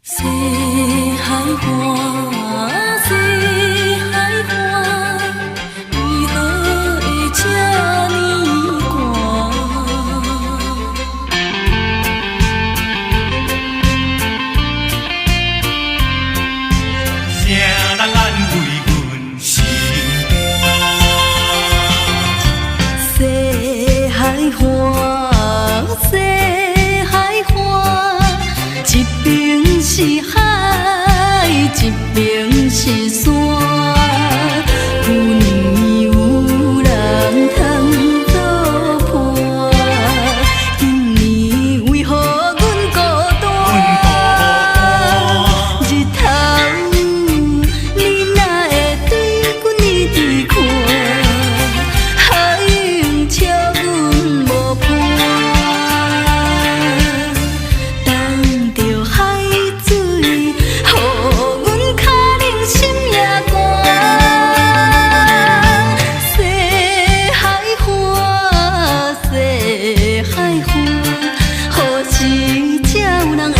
西海花，西海花，为何会这呢寒？谁人安慰阮心肝？西海花，西海花，一边是海，一边是山。旧年有人通作伴，今年为何阮孤单？日头，你哪会对阮一直看？海涌笑阮无伴，等着海水，予阮脚冷心也寒。西海花，西海花，何时才有人会？